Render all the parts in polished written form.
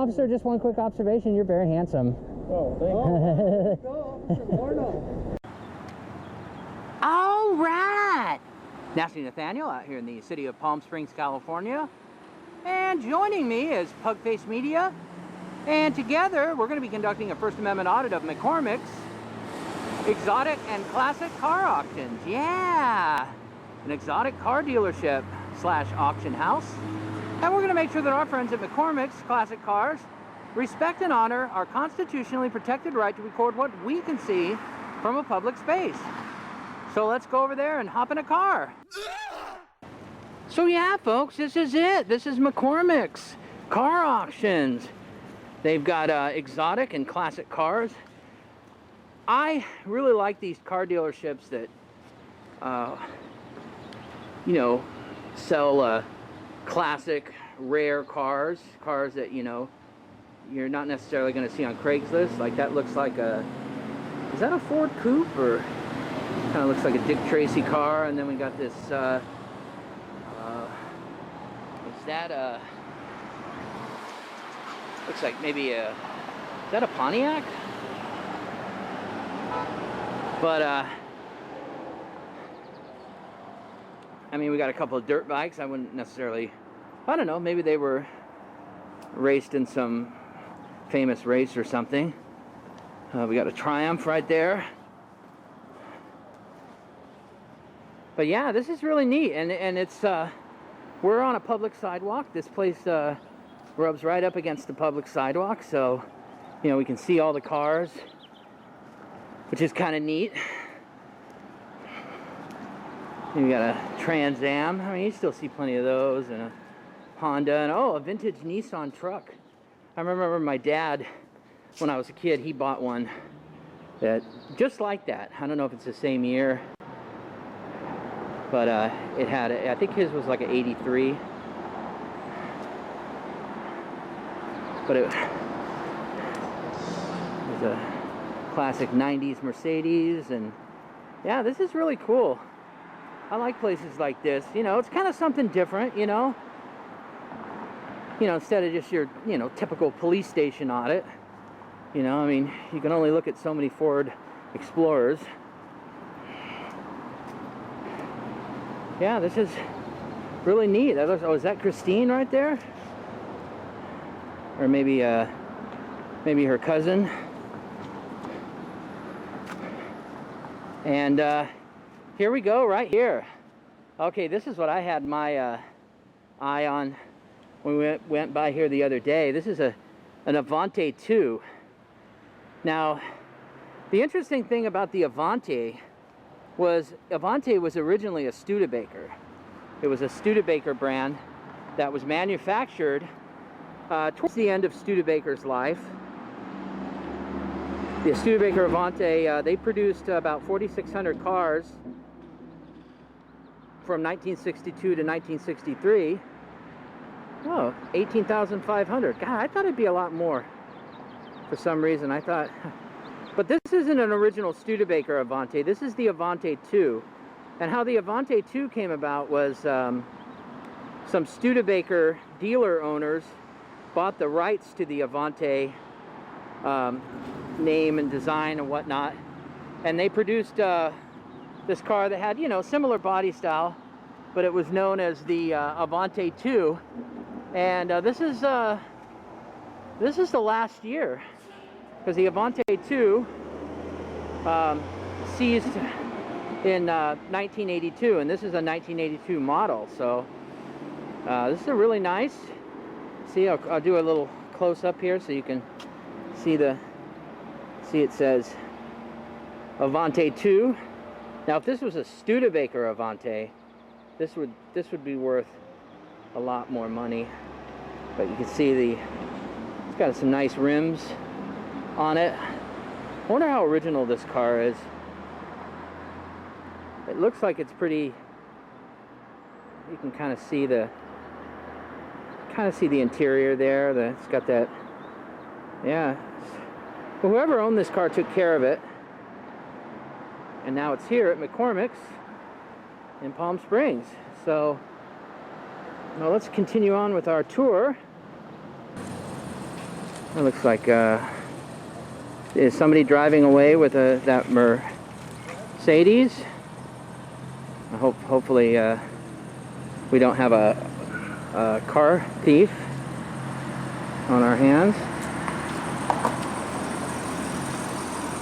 officer, just one quick observation. You're very handsome. Oh, thank you. All right. Nasty Nathaniel out here in the city of Palm Springs, California. And joining me is Pugface Media. And together, we're going to be conducting a First Amendment audit of McCormick's exotic and classic car auctions. Yeah! An exotic car dealership slash auction house. And we're going to make sure that our friends at McCormick's Classic Cars respect and honor our constitutionally protected right to record what we can see from a public space. So let's go over there and hop in a car. So yeah, folks, this is it. This is McCormick's car auctions. They've got exotic and classic cars. I really like these car dealerships that, you know, sell classic, rare cars that, you know, you're not necessarily going to see on Craigslist. Like that looks like a, is that a Ford Coupe, or kind of looks like a Dick Tracy car? And then we got this, is that a, looks like maybe a, is that a Pontiac? But, I mean, we got a couple of dirt bikes. I wouldn't necessarily, I don't know, maybe they were raced in some famous race or something. We got a Triumph right there. But yeah, this is really neat, and it's, we're on a public sidewalk. This place rubs right up against the public sidewalk, so, you know, we can see all the cars, which is kind of neat. You got a Trans Am. I mean, you still see plenty of those, and a Honda, and oh, a vintage Nissan truck. I remember my dad, when I was a kid, he bought one that just like that. I don't know if it's the same year, but it had, I think his was like an 83. But it was a classic 90s Mercedes, and yeah, this is really cool. I like places like this. You know, it's kind of something different, you know. You know, instead of just your, you know, typical police station audit. You know, I mean, you can only look at so many Ford Explorers. Yeah, this is really neat. That looks, oh, is that Christine right there? Or maybe maybe her cousin. And here we go, right here. Okay, this is what I had my eye on when we went by here the other day. This is an Avanti II. Now, the interesting thing about the Avanti was originally a Studebaker. It was a Studebaker brand that was manufactured towards the end of Studebaker's life. The Studebaker Avanti, they produced about 4,600 cars from 1962 to 1963. Oh, 18,500. God, I thought it'd be a lot more. For some reason, I thought... But this isn't an original Studebaker Avanti. This is the Avanti II. And how the Avanti II came about was some Studebaker dealer owners bought the rights to the Avanti name and design and whatnot. And they produced this car that had, you know, similar body style, but it was known as the Avanti II. And this is the last year, because the Avanti II seized in 1982, and this is a 1982 model. So this is a really nice. See, I'll do a little close up here so you can see it says Avanti II. Now, if this was a Studebaker Avanti, this would be worth a lot more money. But you can see it's got some nice rims on it. I wonder how original this car is. It looks like it's pretty. You can kind of see the interior there. It's got that. Yeah. Well, whoever owned this car took care of it. And now it's here at McCormick's in Palm Springs. So, now let's continue on with our tour. It looks like is somebody driving away with that Mercedes. Hopefully we don't have a car thief on our hands.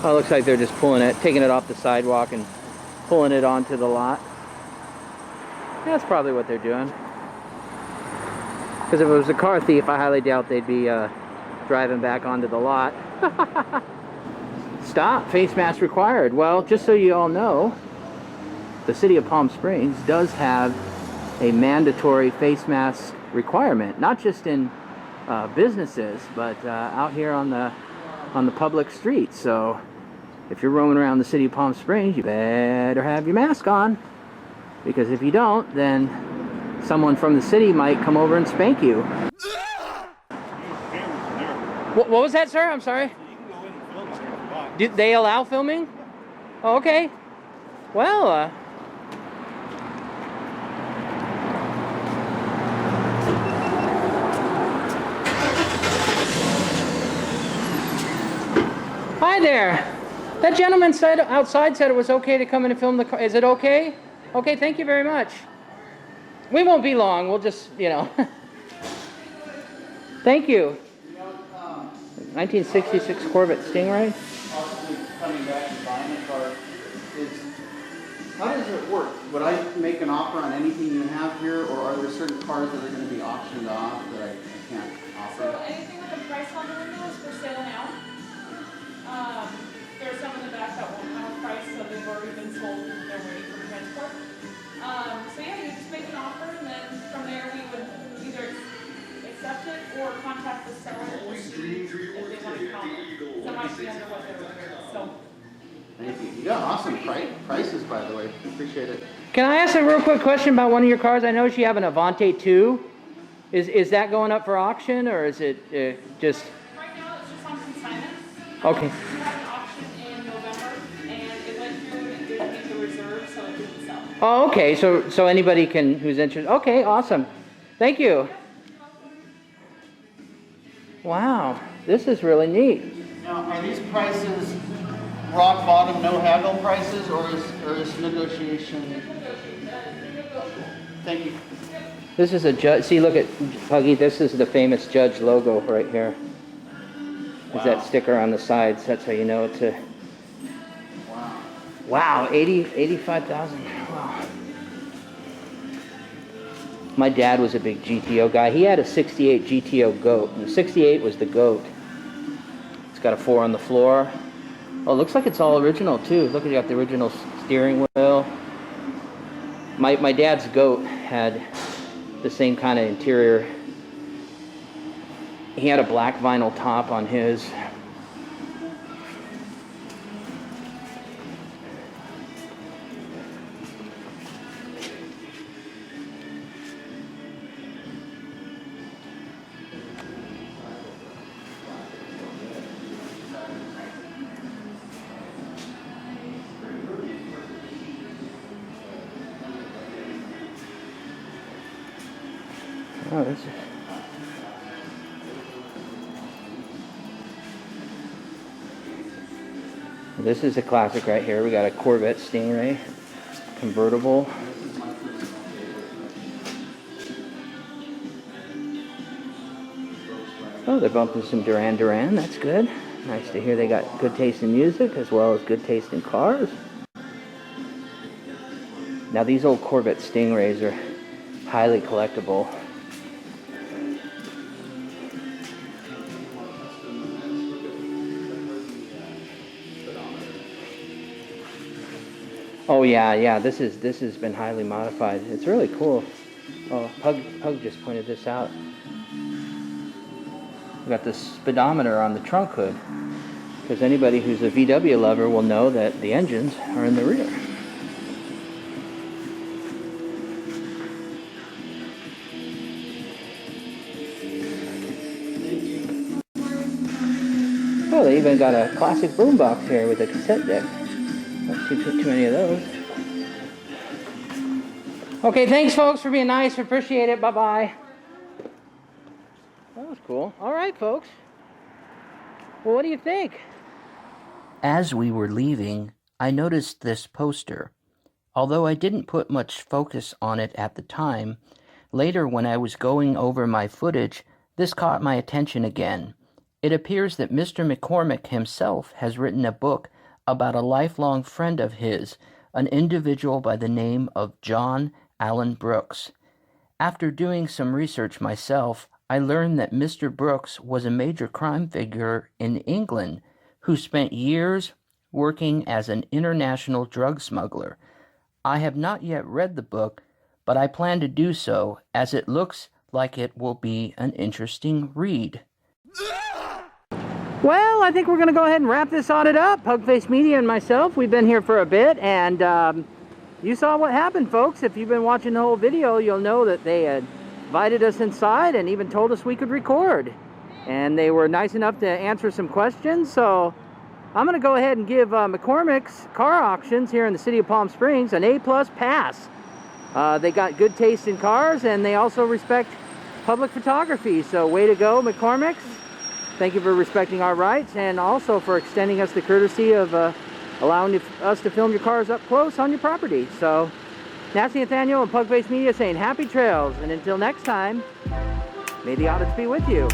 Oh, it looks like they're just pulling it, taking it off the sidewalk and pulling it onto the lot. That's probably what they're doing. Because if it was a car thief, I highly doubt they'd be driving back onto the lot. Stop, face mask required. Well, just so you all know, the city of Palm Springs does have a mandatory face mask requirement, not just in businesses, but out here on the public streets. So if you're roaming around the city of Palm Springs, you better have your mask on, because if you don't, then someone from the city might come over and spank you. What was that, sir? I'm sorry. Did they allow filming? Oh, okay. Well, hi there. That gentleman said outside said it was okay to come in and film the car. Is it okay? Okay, thank you very much. We won't be long. We'll just, you know. Thank you. 1966 Corvette Stingray. Possibly coming back and buying a car is, how does it work? Would I make an offer on anything you have here, or are there certain cars that are going to be auctioned off that I can't offer? So anything with a price on the window is for sale now. There's some in the back that won't have a price, so they've already been sold and they're waiting for transport. So yeah, you just make an offer, and then from there we would either accept it or contact the seller to see if they want to come. That might be under what they're doing. So. Thank you. You got awesome prices, by the way. Appreciate it. Can I ask a real quick question about one of your cars? I noticed you have an Avanti II. Is that going up for auction, or is it just? Right now it's just on consignment. Okay. We had an auction in November, and it went through and it didn't meet the reserve, so it didn't sell. Oh, okay. So anybody who's interested. Okay, awesome. Thank you. Wow, this is really neat. Now, are these prices rock bottom, no haggle prices, or is negotiation? Thank you. This is a Judge. See, look at Puggy. This is the famous Judge logo right here. There's that sticker on the sides. That's how you know it's a. Wow. Wow, 85,000. Wow. My dad was a big GTO guy. He had a 68 GTO goat. And the 68 was the goat. It's got a 4 on the floor. Oh, it looks like it's all original too. Look, you got the original steering wheel. My dad's goat had the same kind of interior. He had a black vinyl top on his. Oh, this is a classic right here. We got a Corvette Stingray convertible. Oh, they're bumping some Duran Duran. That's good. Nice to hear they got good taste in music as well as good taste in cars. Now these old Corvette Stingrays are highly collectible. Oh yeah, this has been highly modified. It's really cool. Oh, Pug just pointed this out. We got the speedometer on the trunk hood, because anybody who's a VW lover will know that the engines are in the rear. Oh, they even got a classic boombox here with a cassette deck. Not too many of those. Okay, thanks folks for being nice. Appreciate it. Bye-bye. That was cool. All right, folks. Well, what do you think? As we were leaving, I noticed this poster. Although I didn't put much focus on it at the time, later when I was going over my footage, this caught my attention again. It appears that Mr. McCormick himself has written a book about a lifelong friend of his, an individual by the name of John Allen Brooks. After doing some research myself, I learned that Mr. Brooks was a major crime figure in England who spent years working as an international drug smuggler. I have not yet read the book, but I plan to do so as it looks like it will be an interesting read. Well, I think we're going to go ahead and wrap this audit up. Pugface Media and myself, we've been here for a bit, and you saw what happened, folks. If you've been watching the whole video, you'll know that they had invited us inside and even told us we could record. And they were nice enough to answer some questions, so I'm going to go ahead and give McCormick's Car Auctions here in the city of Palm Springs an A+ pass. They got good taste in cars, and they also respect public photography, so way to go, McCormick's. Thank you for respecting our rights and also for extending us the courtesy of allowing us to film your cars up close on your property. So, Nathanial and Pugface Media saying happy trails, and until next time, may the audits be with you.